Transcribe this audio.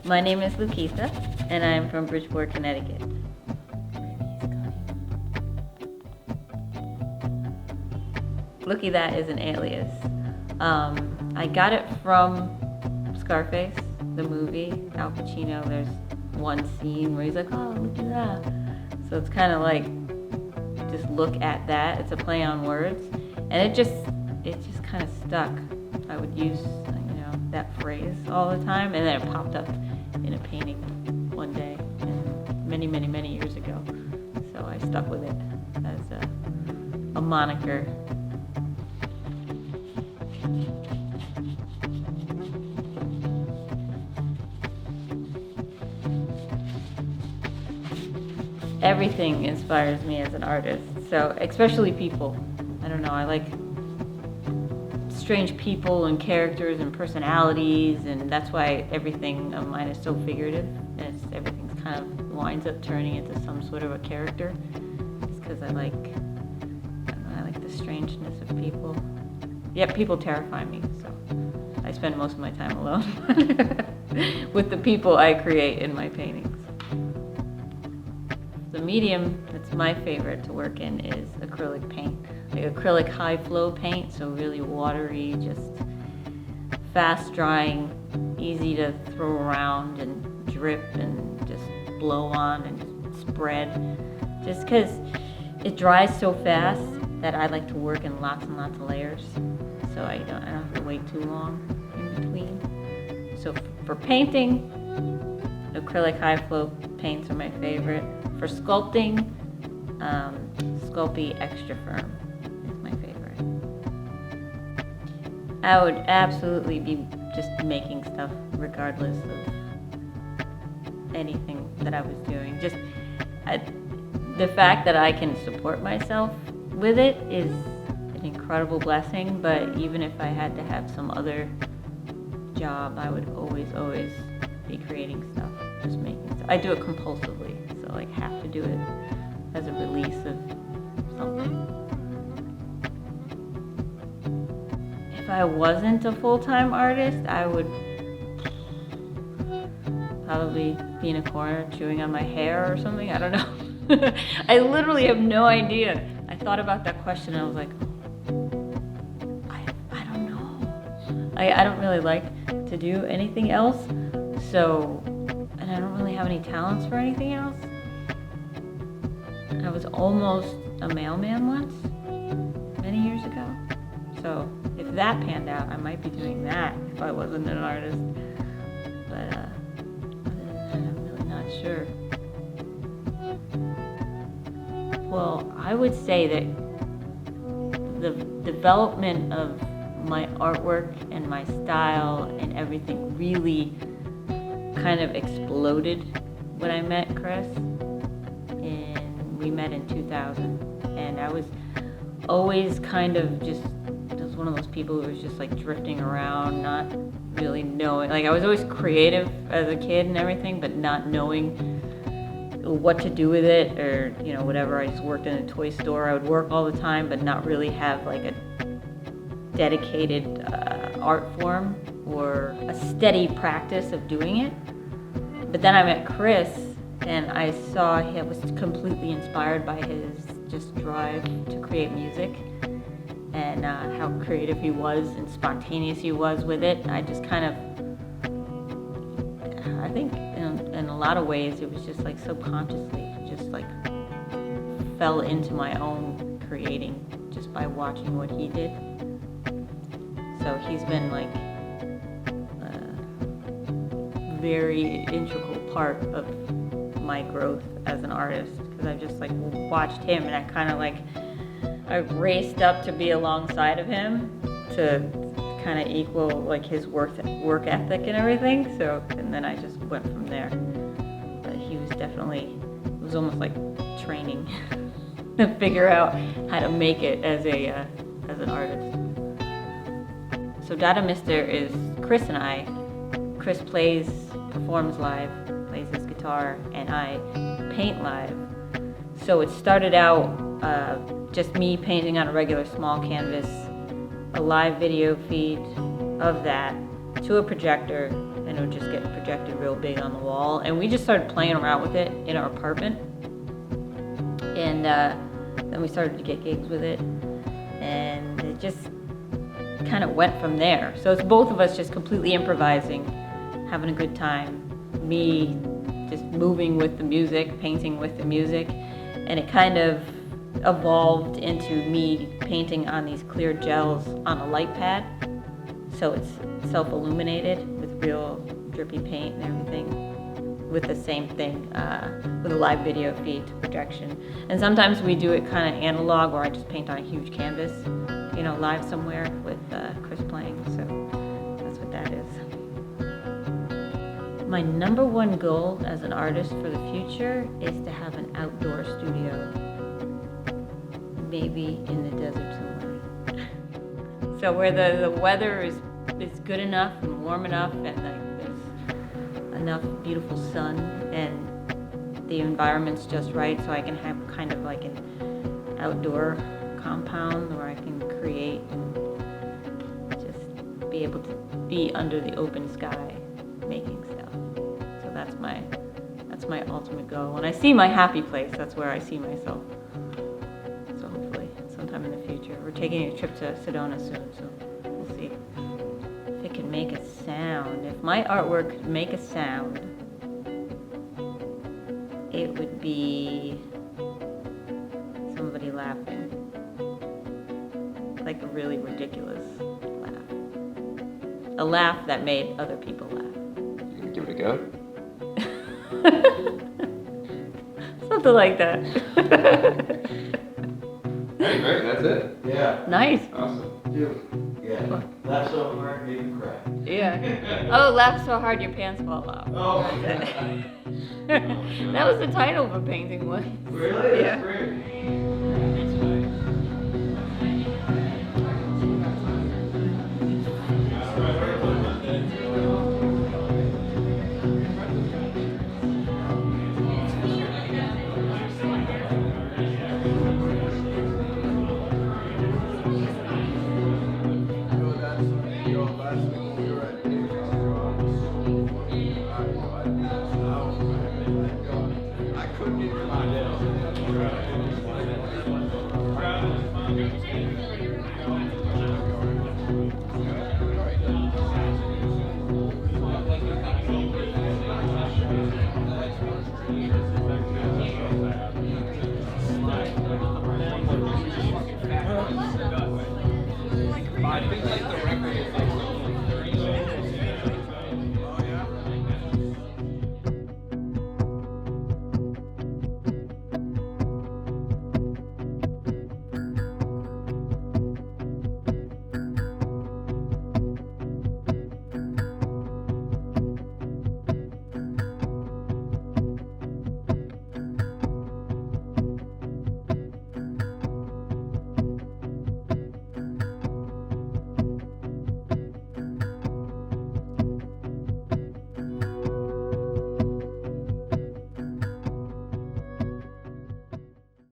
My name is Looketha, and I'm from Bridgeport, Connecticut. Looketha is an alias. I got it from Scarface, the movie. Al Pacino, there's one scene where he's like, oh, look at that. So it's kind of like, just look at that. It's a play on words. And it just kind of stuck. I would use, that phrase all the time, and then it popped up in a painting one day, many, many, many years ago. So I stuck with it as a moniker. Everything inspires me as an artist, so especially people. I don't know, I like strange people and characters and personalities, and that's why everything of mine is so figurative, and everything's kind of winds up turning into some sort of a character. It's because I like the strangeness of people. Yet people terrify me, so I spend most of my time alone with the people I create in my paintings. The medium that's my favorite to work in is acrylic paint. Like acrylic high flow paint, so really watery, just fast drying, easy to throw around and drip and just blow on and spread. Just because it dries so fast that I like to work in lots and lots of layers, so I don't have to wait too long in between. So for painting, acrylic high flow paints are my favorite. For sculpting, Sculpey Extra Firm is my favorite. I would absolutely be just making stuff regardless of anything that I was doing. The fact that I can support myself with it is an incredible blessing, but even if I had to have some other job, I would always be creating stuff, just making stuff. I do it compulsively. So have to do it as a release of something. If I wasn't a full-time artist, I would probably be in a corner chewing on my hair or something. I don't know. I literally have no idea. I thought about that question and I was like, I don't know. I don't really like to do anything else. So, and I don't really have any talents for anything else. I was almost a mailman once, many years ago. So if that panned out, I might be doing that if I wasn't an artist. But other than that, I'm really not sure. Well, I would say that the development of my artwork and my style and everything really kind of exploded when I met Chris. We met in 2000, and I was always kind of just one of those people who was just like drifting around, not really knowing. Like I was always creative as a kid and everything, but not knowing what to do with it or whatever. I just worked in a toy store. I would work all the time, but not really have like a dedicated art form or a steady practice of doing it. But then I met Chris, and I saw he was completely inspired by his just drive to create music and how creative he was and spontaneous he was with it. I just kind of, I think in a lot of ways it was just like subconsciously, just like fell into my own creating just by watching what he did. So he's been like a very integral part of my growth as an artist, because I just like watched him and I kind of like I raced up to be alongside of him to kind of equal like his work ethic and everything. So and then I just went from there. But he was definitely, it was almost like training to figure out how to make it as an artist. So Dada Mister is Chris and I. Chris performs live, plays his guitar, and I paint live. So it started out just me painting on a regular small canvas, a live video feed of that to a projector, and it would just get projected real big on the wall. And we just started playing around with it in our apartment. And then we started to get gigs with it. And it just kind of went from there. So it's both of us just completely improvising, having a good time. Me just moving with the music, painting with the music. And it kind of evolved into me painting on these clear gels on a light pad. So it's self-illuminated with real drippy paint and everything, with the same thing, with a live video feed to projection. And sometimes we do it kind of analog, where I just paint on a huge canvas, you know, live somewhere with Chris playing. So that's what that is. My number one goal as an artist for the future is to have an outdoor studio, maybe in the desert somewhere. So where the weather is good enough and warm enough, and like there's enough beautiful sun, and the environment's just right, so I can have kind of like an outdoor compound where I can create and just be able to be under the open sky making stuff. So that's my ultimate goal. When I see my happy place, that's where I see myself. So hopefully sometime in the future. We're taking a trip to Sedona soon, so we'll see if it can make a sound. If my artwork could make a sound, it would be somebody laughing. Like a really ridiculous laugh. A laugh that made other people laugh. You gonna give it a go? Something like that. Hey, great, that's it. Yeah. Nice. Awesome. Dude. Yeah. Laugh so hard, made me cry. Yeah. Oh, laugh so hard your pants fall off. Oh. That's it. That was the title of a painting once. Really? Yeah. That's great. I think like